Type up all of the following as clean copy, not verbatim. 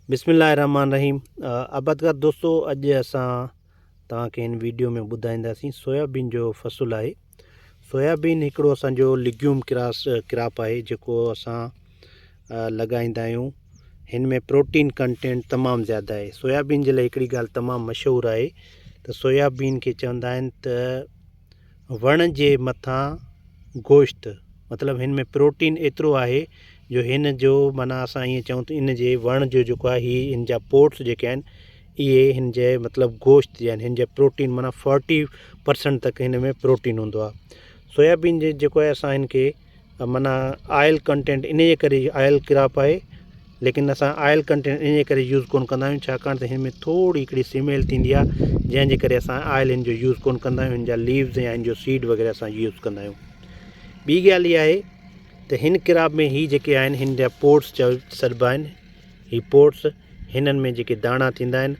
बिस्मिल्लाहिर्रहमानिर्रहीम। आबादगार दोस्तों, अॼु असां तव्हांखे हिन वीडियो में ॿुधाईंदासीं सोयाबीन जो फ़सुल आहे। सोयाबीन हिकिड़ो असांजो लिग्यूम क्रॉप आहे जेको असां लॻाईंदा आहियूं। हिन में प्रोटीन कंटेंट तमामु ज़्यादा आहे। सोयाबीन जे लाइ हिकिड़ी ॻाल्हि तमामु मशहूरु आहे त सोयाबीन खे चवंदा आहिनि त वण जे मथां गोश्त, मतिलबु हिन में प्रोटीन एतिरो आहे जो हिन जो माना असां ईअं चऊं त इन जे वण जो जेको आहे हीअ हिन जा पोर्ट्स जेके आहिनि इहे हिन जे मतिलबु गोश्त जे आहिनि। हिन जा प्रोटीन माना 40% तक हिन में प्रोटीन हूंदो आहे। सोयाबीन जे जेको आहे असां हिन खे माना ऑयल कंटेंट इन जे करे ऑयल क्रॉप आहे, लेकिन असां ऑयल कंटेंट इन जे करे यूज़ कोन कंदा आहियूं छाकाणि त हिन में थोरी हिकिड़ी स्मेल थींदी आहे, जंहिंजे करे असां ऑयल हिन जो यूज़ कोन कंदा आहियूं। हिन जा लीव्स या हिन जो सीड वग़ैरह असां यूज़ कंदा आहियूं। ॿी ॻाल्हि इहा आहे त हिन क्रॉप में ही जेके आहिनि हिन जा पोर्ट्स सॾिबा आहिनि। ही पोर्ट्स हिननि में जेके दाणा थींदा आहिनि,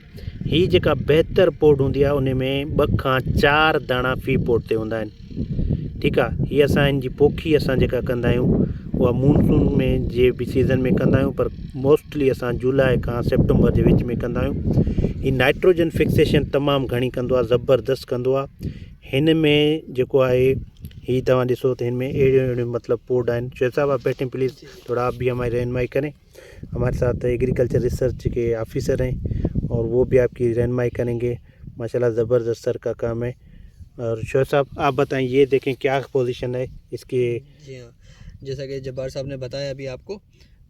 ही जेका बहितर पोर्ट हूंदी आहे उन में 2 खां 4 दाणा फी पोर्ट ते हूंदा आहिनि। ठीकु आहे। हीअ असां हिन जी पोखी असां जेका कंदा आहियूं उहा मानसून में जे बि सीज़न में कंदा आहियूं, पर मोस्टली असां जुलाई खां सेप्टेम्बर जे विच में कंदा आहियूं। ही नाइट्रोजन फिक्सेशन तमामु घणी कंदो आहे, ज़बरदस्त कंदो आहे। हिन में जेको आहे ही तव्हां ॾिसो त हिन में अहिड़ियूं मतलब पोर्ट आहिनि। शोएब साहब आप बैठें प्लीज़, थोड़ा आप भी हमारी रहनुमाई करें। हमारे साथ एग्रीकल्चर रिसर्च के ऑफिसर हैं और वो भी आपकी रहनुमाई करेंगे। माशाल्लाह ज़बरदस्त सर का काम है। और शोएब साहब आप बताएं, ये देखें क्या पोजीशन है इसके। जी हाँ, जैसा कि जब्बार साहब ने बताया अभी आपको,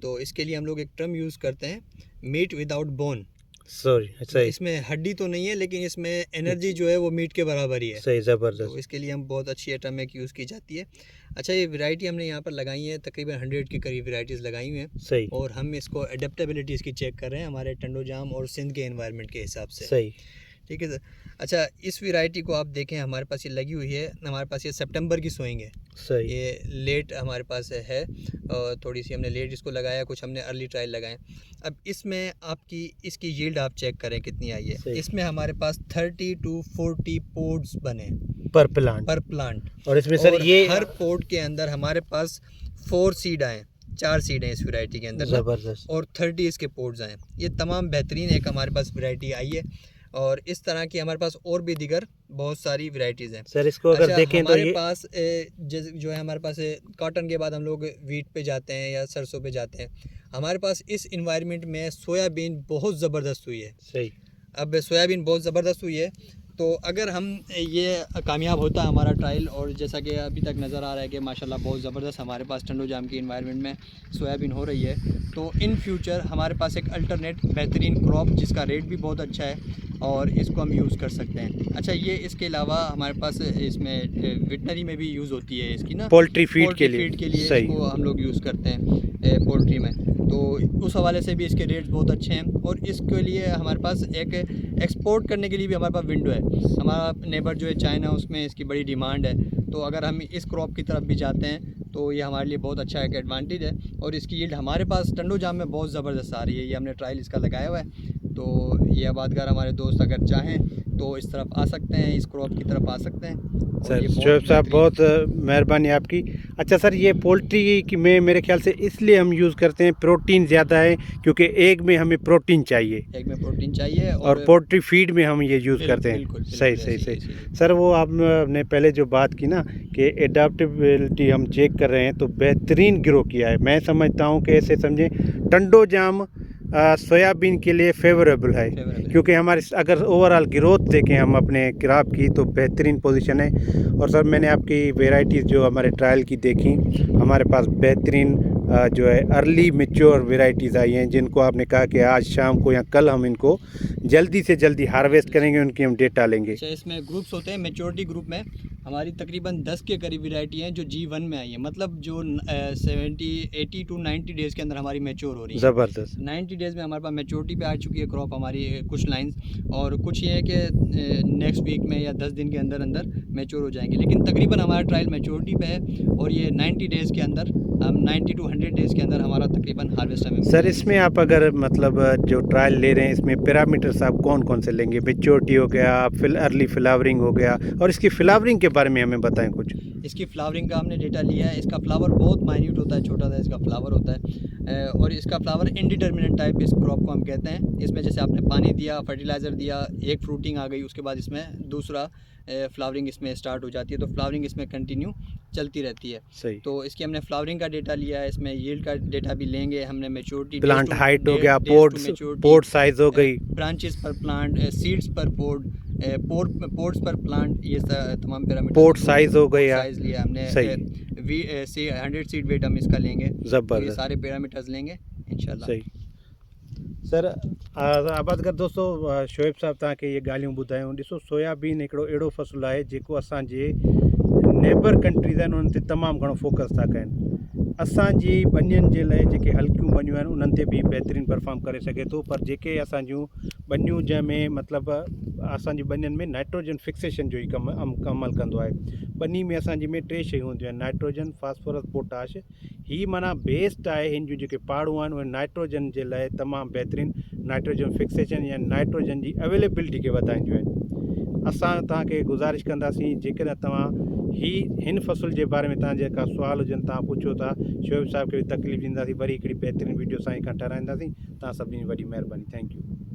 तो इसके लिए हम लोग एक टर्म यूज़ करते हैं, मीट विदाउट बोन। सॉरी, सही, इसमें हड्डी तो नहीं है लेकिन इसमें एनर्जी जो है वो मीट के बराबर ही है। सही, ज़बरदस्त। तो इसके लिए हम बहुत अच्छी टर्म एक यूज़ की जाती है। अच्छा, ये वैरायटी हमने यहाँ पर लगाई है, तकरीबन 100 के करीब वैरायटीज़ लगाई हुई हैं। सही। और हम इसको अडेप्टेबिलिटी इसकी चेक कर रहे हैं हमारे टंडोजाम और सिंध के एनवायरनमेंट के हिसाब से। सही। ठीक है सर। अच्छा, इस वैरायटी को आप देखें, हमारे पास ये लगी हुई है, हमारे पास ये सितंबर की सोइंग है। सही। ये लेट हमारे पास है, और थोड़ी सी हमने लेट इसको लगाया, कुछ हमने अर्ली ट्रायल लगाए। अब इसमें आपकी इसकी यील्ड आप चेक करें कितनी आई है। इसमें हमारे पास 30 to 40 पोड्स बने पर प्लांट। और इसमें सर ये हर पोड के अंदर हमारे पास 4 सीड आए, 4 सीड हैं इस वैरायटी के अंदर। ज़बरदस्त। और 30 इसके पोड्स आए। ये तमाम बेहतरीन एक हमारे पास वैरायटी आई है, और इस तरह की हमारे पास और भी दिगर बहुत सारी वैरायटीज़ हैं सर। इसको अगर देखें तो हमारे पास जो है, हमारे पास कॉटन के बाद हम लोग वीट पे जाते हैं या सरसों पे जाते हैं। हमारे पास इस इन्वायरमेंट में सोयाबीन बहुत ज़बरदस्त हुई है। सही। अब सोयाबीन बहुत ज़बरदस्त हुई है, तो अगर हम ये कामयाब होता है हमारा ट्रायल, और जैसा कि अभी तक नज़र आ रहा है कि माशाल्लाह बहुत ज़बरदस्त हमारे पास टंडोजाम की इन्वायरमेंट में सोयाबीन हो रही है, तो इन फ्यूचर हमारे पास एक अल्टरनेट बेहतरीन क्रॉप जिसका रेट भी बहुत अच्छा है और इसको हम यूज़ कर सकते हैं। अच्छा, ये इसके अलावा हमारे पास इसमें वेटनरी में भी यूज़ होती है इसकी ना, पोल्ट्री फीड के लिए इसको हम लोग यूज़ करते हैं पोल्ट्री में, तो उस हवाले से भी इसके रेट्स बहुत अच्छे हैं। और इसके लिए हमारे पास एक एक्सपोर्ट करने के लिए भी हमारे पास विंडो है। हमारा नेबर जो है चाइना, उसमें इसकी बड़ी डिमांड है, तो अगर हम इस क्रॉप की तरफ भी जाते हैं तो ये हमारे लिए बहुत अच्छा एक एडवांटेज है। और इसकी यील्ड हमारे पास टंडोजाम में बहुत ज़बरदस्त आ रही है। ये हमने ट्रायल इसका लगाया हुआ है, तो ये आबादगार हमारे दोस्त अगर चाहें तो इस तरफ आ सकते हैं, इस क्रॉप की तरफ आ सकते हैं। सर शोएब साहब बहुत मेहरबानी आपकी। अच्छा सर, ये पोल्ट्री की में मेरे ख्याल से इसलिए हम यूज़ करते हैं, प्रोटीन ज़्यादा है, क्योंकि एग में हमें प्रोटीन चाहिए, एग में प्रोटीन चाहिए, और पोल्ट्री फीड में हम ये यूज़ करते हैं। बिल्कुल, सही सही सही। सर वो आपने पहले जो बात की ना कि एडाप्टेबिलिटी हम चेक कर रहे हैं, तो बेहतरीन ग्रो किया है। मैं समझता हूँ कि ऐसे समझें टंडोजाम सोयाबीन के लिए फेवरेबल है, क्योंकि हमारे अगर ओवरऑल ग्रोथ देखें हम अपने क्रॉप की तो बेहतरीन पोजीशन है। और सर मैंने आपकी वेराइटीज़ जो हमारे ट्रायल की देखी, हमारे पास बेहतरीन जो है अर्ली मैच्योर वेराइटीज़ आई हैं, जिनको आपने कहा कि आज शाम को या कल हम इनको जल्दी से जल्दी हार्वेस्ट करेंगे, उनकी हम डेटा लेंगे। अच्छा, इसमें ग्रुप्स होते हैं। मेच्योरिटी ग्रुप में हमारी तकरीबन 10 के करीब वेराइटी हैं जो G1 में आई है, मतलब जो 80 to 90 डेज़ के अंदर हमारी मैच्योर हो रही है। ज़बरदस्त। 90 डेज़ में हमारे पास मैच्योरिटी पे आ चुकी है क्रॉप हमारी, कुछ लाइंस, और कुछ ये है कि नेक्स्ट वीक में या 10 दिन के अंदर अंदर मैच्योर हो जाएंगे। लेकिन तकरीबन हमारा ट्रायल मैच्योरिटी पे है, और ये 90 डेज़ के अंदर, हम 90 to 100 डेज़ के अंदर हमारा तकरीबन हार्वेस्ट हमें। सर इसमें आप अगर मतलब जो ट्रायल ले रहे हैं, इसमें पैरामीटर्स आप कौन कौन से लेंगे? मैच्योरिटी हो गया, अर्ली फ्लावरिंग हो गया, और इसकी फ्लावरिंग के बारे में हमें बताएं कुछ। इसकी फ्लावरिंग का हमने डेटा लिया है। इसका फ्लावर बहुत माइन्यूट होता है, छोटा सा इसका फ्लावर होता है और इसका फ्लावर इनडिटर्मिनेंट टाइप इस क्रॉप को हम कहते हैं। इसमें जैसे आपने पानी दिया, फर्टिलाइज़र दिया, एक फ्रूटिंग आ गई, उसके बाद इसमें दूसरा फ्लावरिंग इसमें स्टार्ट हो जाती है, तो फ्लावरिंग इसमें कंटिन्यू चलती रहती है। सही। तो इसकी हमने फ्लावरिंग का डेटा लिया है, इसमें यील्ड का डेटा भी लेंगे हमने, मैच्योरिटी, प्लांट हाइट हो गया, पोर्ट साइज हो गई, ब्रांचेस पर प्लांट, सीड्स पर पोर्ट, पोर्ट्स पर प्लांट, ये तमाम पैरामीटर। पोर्ट साइज हो गया, साइज लिया हमने। सही। 100 सीड वेट हम इसका लेंगे, तो ये ज़बरदस्त, सारे पैरामीटर्स लेंगे इंशाल्लाह। सही। सर आबादगर दोस्तों, शोएब साहब तव्हांखे ये ॻाल्हियूं ॿुधायूं। ॾिसो, सोयाबीन हिकिड़ो अहिड़ो फ़सुलु आहे जेको असांजे नेबर कंट्रीज़ आहिनि उन्हनि ते तमामु घणो फोकस था कनि। असांजी बनियुनि जे लाइ जेके हल्कियूं बनियूं आहिनि उन्हनि ते बि बहितरीनु परफॉर्म करे सघे थो, पर जेके असांजूं बनियूं जंहिंमें मतिलबु असांजी बनियुनि में नाइट्रोजन फिक्सेशन जो ई अमल कंदो आहे। बनी में असांजी में टे शयूं हूंदियूं आहिनि, नाइट्रोजन, फास्फोरस, पोटाश। हीअ माना बेस्ड आहे, हिन जूं जेके पाड़ूं आहिनि उहे नाइट्रोजन जे लाइ तमामु बहितरीनु नाइट्रोजन फिक्सेशन या नाइट्रोजन जी अवेलेबिलिटी खे वधाईंदियूं आहिनि। असां तव्हांखे गुज़ारिश कंदासीं, जेकॾहिं तव्हां हिन फ़सुल जे बारे में तव्हां जेका सुवाल हुजनि तव्हां पुछो था, शोएब साहब खे बि तकलीफ़ ॾींदासीं, वरी हिकिड़ी बहितरीनु वीडियो सां खां ठाराईंदासीं। तव्हां सभिनी जी वॾी महिरबानी। Thank you.